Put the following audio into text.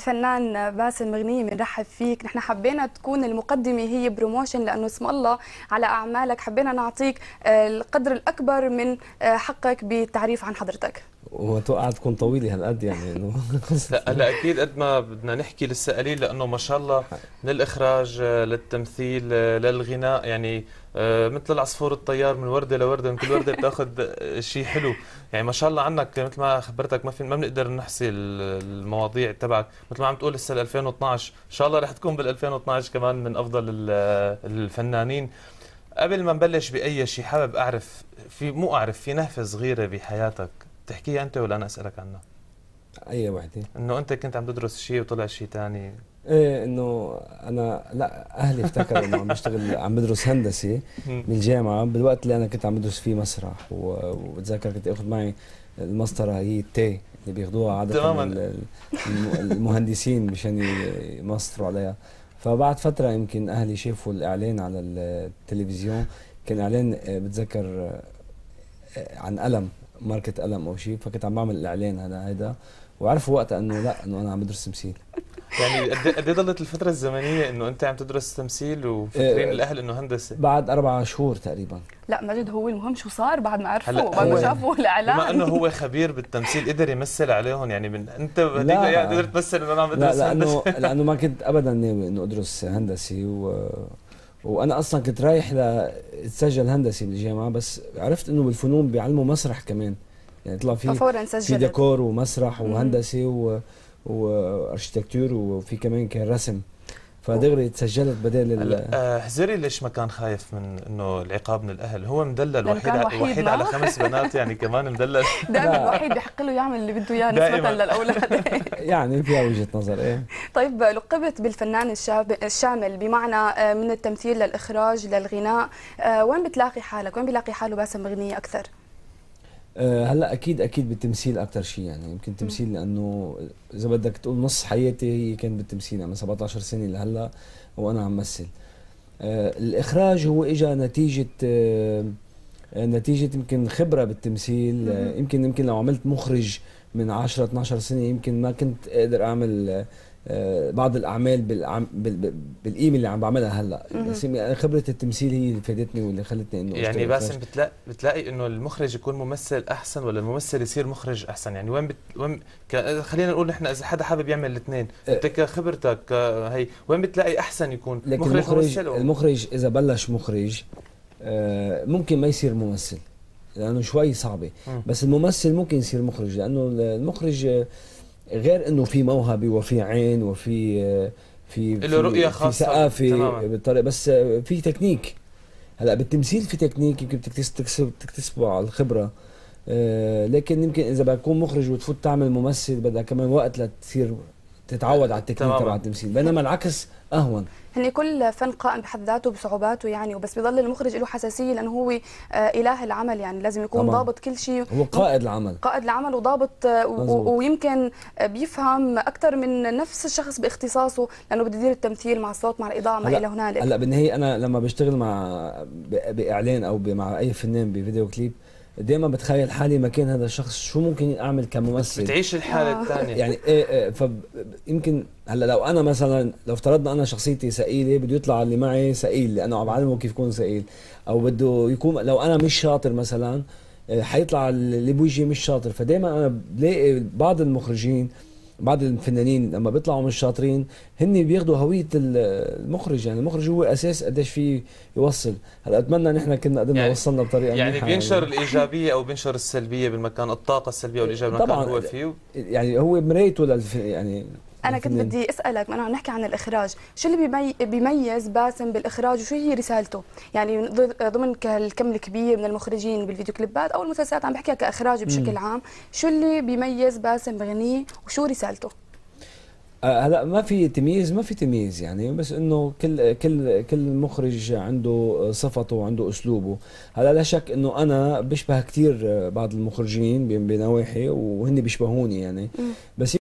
الفنان باسم مغنية بنرحب فيك. نحن حبينا تكون المقدمة هي بروموشن لأنه اسم الله على أعمالك، حبينا نعطيك القدر الأكبر من حقك بالتعريف عن حضرتك. واتوقع تكون طويله هالقد يعني انه لا هلا اكيد قد ما بدنا نحكي لسه قليل، لانه ما شاء الله من الاخراج للتمثيل للغناء، يعني مثل العصفور الطيار، من ورده لورده، من كل ورده بتاخذ شيء حلو. يعني ما شاء الله عنك، مثل ما خبرتك ما بنقدر نحصي المواضيع تبعك. مثل ما عم تقول لسه 2012 ان شاء الله رح تكون بال 2012 كمان من افضل الفنانين. قبل ما نبلش باي شيء حابب اعرف، في نهفه صغيره بحياتك تحكيها انت ولا انا اسالك عنها؟ اي وحده. انه انت كنت عم تدرس شيء وطلع شيء ثاني. ايه انه انا لا اهلي افتكروا انه عم بشتغل، عم بدرس هندسه بالجامعه بالوقت اللي انا كنت عم بدرس فيه مسرح، وبتذكر كنت اخذ معي المسطره هي التي اللي بياخذوها عاده المهندسين مشان يمسطروا عليها. فبعد فتره يمكن اهلي شافوا الاعلان على التلفزيون، كان اعلان بتذكر عن قلم، ماركة قلم او شيء، فكنت عم بعمل الاعلان هيدا وعرفوا وقتها انه لا، انه انا عم بدرس تمثيل. يعني قد ايه ضلت الفترة الزمنية انه انت عم تدرس تمثيل وفكرين الاهل انه هندسة؟ بعد 4 شهور تقريبا. لا مجد، هو المهم شو صار بعد ما عرفوا، بعد ما شافوا الاعلان. بما انه هو خبير بالتمثيل قدر يمثل عليهم، يعني من انت بهديك الايام قدرت تمثل انه انا عم بدرس هندسة؟ لانه ما كنت ابدا ناوي انه ادرس هندسي، وانا اصلا كنت رايح اتسجل هندسي بالجامعه، بس عرفت انه بالفنون بيعلموا مسرح كمان، يعني طلع في ديكور ومسرح وهندسي واركتكتور، وفي كمان كان رسم، فدغري تسجلت بدال حزيري ليش ما كان خايف من انه العقاب من الاهل؟ هو مدلل وحيد على 5 بنات، يعني كمان مدلل. دائما الوحيد بحق له يعمل اللي بده اياه نسبة للاولاد. يعني فيها وجهة نظر. ايه طيب، لقبت بالفنان الشامل، بمعنى من التمثيل للاخراج للغناء، وين بتلاقي حالك؟ وين بيلاقي حاله باسم مغنية اكثر؟ هلا اكيد بالتمثيل اكثر شيء، يعني يمكن تمثيل، لانه اذا بدك تقول نص حياتي هي كانت بالتمثيل، يعني من 17 سنه لهلا وانا عم مثل. الاخراج هو اجى نتيجه يمكن خبره بالتمثيل. يمكن لو عملت مخرج من 10 12 سنه يمكن ما كنت اقدر اعمل بعض الاعمال بالقيمه اللي عم بعملها هلا. بس خبره التمثيل هي اللي فادتني واللي خلتني انه يعني باسم بتلاقي انه المخرج يكون ممثل احسن ولا الممثل يصير مخرج احسن؟ يعني خلينا نقول نحن اذا حدا حابب يعمل الاثنين، انت كخبرتك هي وين بتلاقي احسن يكون مخرج ممثل؟ المخرج اذا بلش مخرج ممكن ما يصير ممثل لانه شوي صعبه، بس الممثل ممكن يصير مخرج، لانه المخرج غير انه في موهبه وفي عين وفي له رؤيه خاصه، في ثقافه بالطريقه، بس في تكنيك. هلا بالتمثيل في تكنيك يمكن بدك تكتسبه على الخبره، لكن يمكن اذا بكون مخرج وتفوت تعمل ممثل بدها كمان وقت لتصير تتعود على التكنيك تبع التمثيل، بينما العكس اهون. هن كل فن قائم بحد ذاته بصعوباته، يعني وبس بيضل المخرج له حساسيه لانه هو اله العمل، يعني لازم يكون طبعا ضابط كل شيء، هو قائد العمل وضابط ويمكن بيفهم اكثر من نفس الشخص باختصاصه، لانه بده يدير التمثيل مع الصوت مع الاضاءه مع الى هنالك. هلا بالنهايه انا لما بشتغل باعلان او مع اي فنان بفيديو كليب دائما بتخيل حالي مكان هذا الشخص، شو ممكن اعمل كممثل، بتعيش الحاله الثانيه. يعني فيمكن هلا لو انا مثلا لو افترضنا انا شخصيتي ثقيله، بده يطلع اللي معي ثقيل لانه عم بعلمه كيف يكون ثقيل، او بده يكون لو انا مش شاطر مثلا حيطلع اللي بوجهي مش شاطر. فدائما انا بلاقي بعض المخرجين بعض الفنانين لما بيطلعوا مش شاطرين هن بياخذوا هويه المخرج، يعني المخرج هو اساس قديش فيه يوصل. هلا اتمنى نحن كنا قدرنا يعني وصلنا بطريقه يعني بينشر الايجابيه او بينشر السلبيه بالمكان، الطاقه السلبيه والايجابيه بالمكان اللي هو فيه، يعني هو مرايته يعني. أنا كنت بدي أسألك، أنا عم نحكي عن الإخراج، شو اللي بيميز باسم بالإخراج وشو هي رسالته؟ يعني ضمن الكم الكبير من المخرجين بالفيديو كليبات أو المسلسلات، عم بحكيها كإخراج بشكل عام، شو اللي بيميز باسم مغنية وشو رسالته؟ هلا ما في تمييز يعني، بس انه كل مخرج عنده صفته وعنده اسلوبه. هلا لا شك انه انا بشبه كثير بعض المخرجين بنواحي وهن بيشبهوني يعني، بس